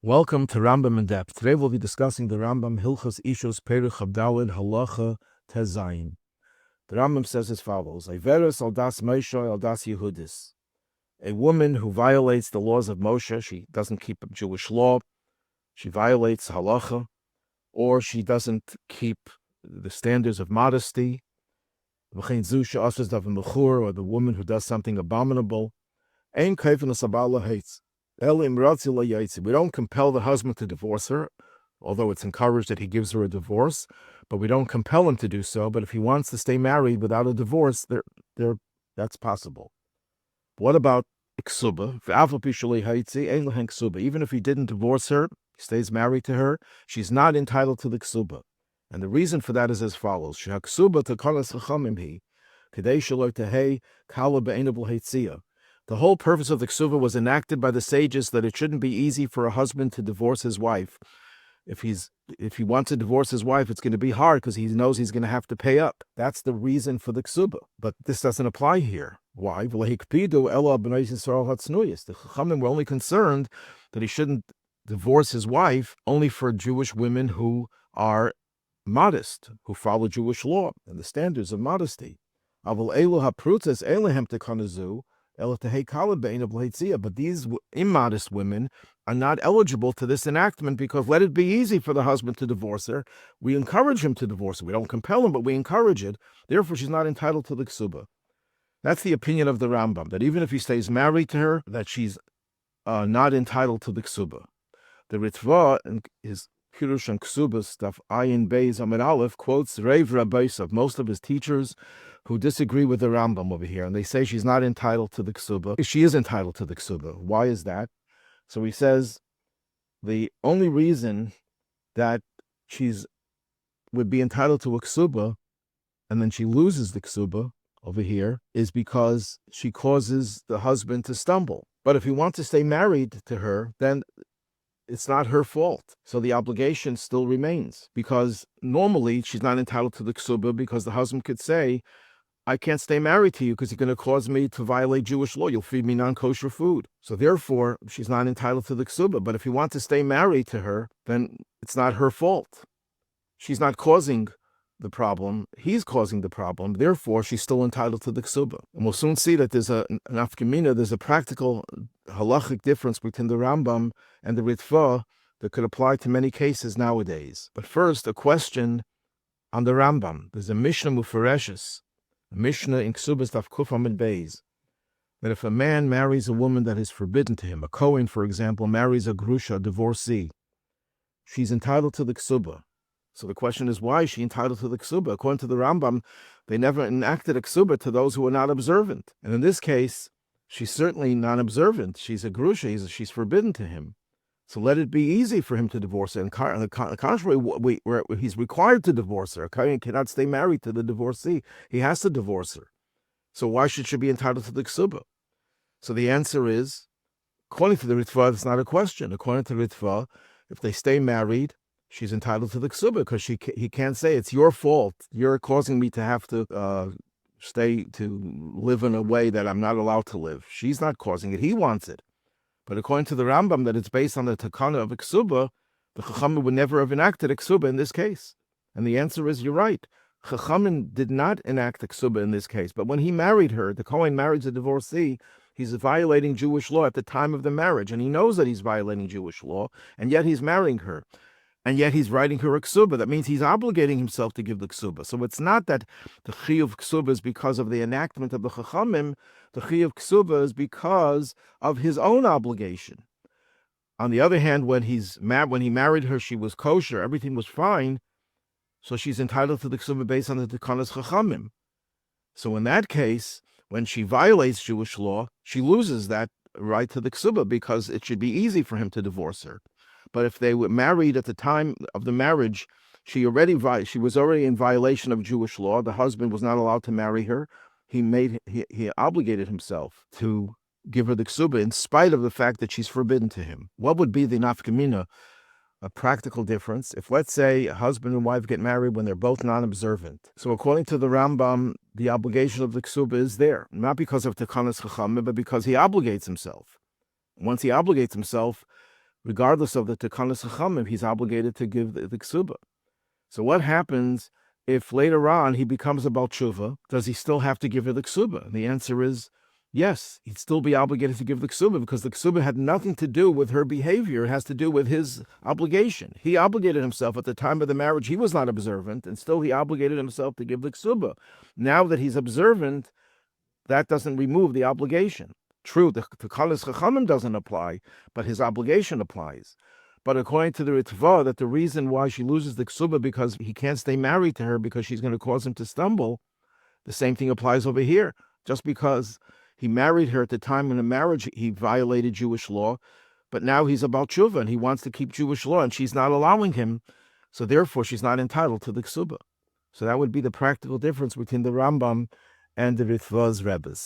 Welcome to Rambam in Depth. Today we'll be discussing the Rambam Hilchot Ishut Perich Chavdalid Halacha Tezayin. The Rambam says as follows: Averes al das Moshe al das Yehudis. A woman who violates the laws of Moshe, she doesn't keep Jewish law, she violates Halacha, or she doesn't keep the standards of modesty, or the woman who does something abominable. Ein kaifenas abala hates. We don't compel the husband to divorce her, although it's encouraged that he gives her a divorce, but we don't compel him to do so. But if he wants to stay married without a divorce, that's possible. What about Ketubah? Even if he didn't divorce her, he stays married to her, she's not entitled to the Ketubah. And the reason for that is as follows. The whole purpose of the Ketubah was enacted by the sages that it shouldn't be easy for a husband to divorce his wife. If he wants to divorce his wife, it's going to be hard because he knows he's going to have to pay up. That's the reason for the Ketubah. But this doesn't apply here. Why? The Chachamim were only concerned that he shouldn't divorce his wife only for Jewish women who are modest, who follow Jewish law and the standards of modesty. But these immodest women are not eligible to this enactment because let it be easy for the husband to divorce her. We encourage him to divorce her. We don't compel him, but we encourage it. Therefore, she's not entitled to the Ketubah. That's the opinion of the Rambam, that even if he stays married to her, that she's not entitled to the Ketubah. The Ritva in his Pirush and Ketubah stuff, Ayin Beis Amid Aleph, quotes Rabbi of most of his teachers who disagree with the Rambam over here, and they say she's not entitled to the Ketubah. She is entitled to the Ketubah. Why is that? So he says the only reason that she's would be entitled to a Ketubah, and then she loses the Ketubah over here, is because she causes the husband to stumble. But if he wants to stay married to her, then it's not her fault. So the obligation still remains, because normally she's not entitled to the Ketubah because the husband could say, I can't stay married to you because you're going to cause me to violate Jewish law. You'll feed me non-kosher food. So therefore, she's not entitled to the Ketubah. But if you want to stay married to her, then it's not her fault. She's not causing the problem. He's causing the problem. Therefore, she's still entitled to the Ketubah. And we'll soon see that there's an afkamina, there's a practical halakhic difference between the Rambam and the Ritva that could apply to many cases nowadays. But first, a question on the Rambam. There's a Mishna mufareshes, a Mishna in Ketubah Daf Kuf Amid Beis, that if a man marries a woman that is forbidden to him, a Cohen, for example, marries a grusha, a divorcee, she's entitled to the Ketubah. So the question is, why is she entitled to the Ketubah? According to the Rambam, they never enacted a Ketubah to those who are not observant. And in this case, she's certainly non-observant. She's a grusha, she's forbidden to him. So let it be easy for him to divorce her. And on the contrary, he's required to divorce her. A Kohen cannot stay married to the divorcee. He has to divorce her. So why should she be entitled to the Ketubah? So the answer is, according to the Ritva, it's not a question. According to the Ritva, if they stay married, she's entitled to the Ketubah because he can't say, it's your fault. You're causing me to have to live in a way that I'm not allowed to live. She's not causing it. He wants it. But according to the Rambam, that it's based on the takana of a Ketubah, the Chachamim would never have enacted a Ketubah in this case. And the answer is, you're right. Chachamim did not enact a Ketubah in this case. But when he married her, the Cohen marries a divorcee, he's violating Jewish law at the time of the marriage. And he knows that he's violating Jewish law, and yet he's marrying her. And yet he's writing her a Ketubah. That means he's obligating himself to give the Ketubah. So it's not that the chiyuv Ketubah is because of the enactment of the Chachamim. The chiyuv Ketubah is because of his own obligation. On the other hand, when he married her, she was kosher, everything was fine, so she's entitled to the Ketubah based on the tekanas Chachamim. So in that case, when she violates Jewish law, she loses that right to the Ketubah because it should be easy for him to divorce her. But if they were married at the time of the marriage, she was already in violation of Jewish law. The husband was not allowed to marry her. He obligated himself to give her the Ketubah in spite of the fact that she's forbidden to him. What would be the nafkamina, a practical difference, if, let's say, a husband and wife get married when they're both non-observant? So according to the Rambam, the obligation of the Ketubah is there, not because of tekanas chachamim, but because he obligates himself. Once he obligates himself, regardless of the Tekanas Chachamim, he's obligated to give the Ketubah. So what happens if later on he becomes a Baal Teshuva? Does he still have to give her the Ketubah? And the answer is yes, he'd still be obligated to give the Ketubah because the Ketubah had nothing to do with her behavior. It has to do with his obligation. He obligated himself at the time of the marriage. He was not observant, and still he obligated himself to give the Ketubah. Now that he's observant, that doesn't remove the obligation. True, the Kalas Chachamim doesn't apply, but his obligation applies. But according to the Ritva, that the reason why she loses the Ketubah because he can't stay married to her because she's going to cause him to stumble, the same thing applies over here. Just because he married her at the time of the marriage, he violated Jewish law, but now he's a Baal Teshuva and he wants to keep Jewish law and she's not allowing him, so therefore she's not entitled to the Ketubah. So that would be the practical difference between the Rambam and the Ritva's Rebbes.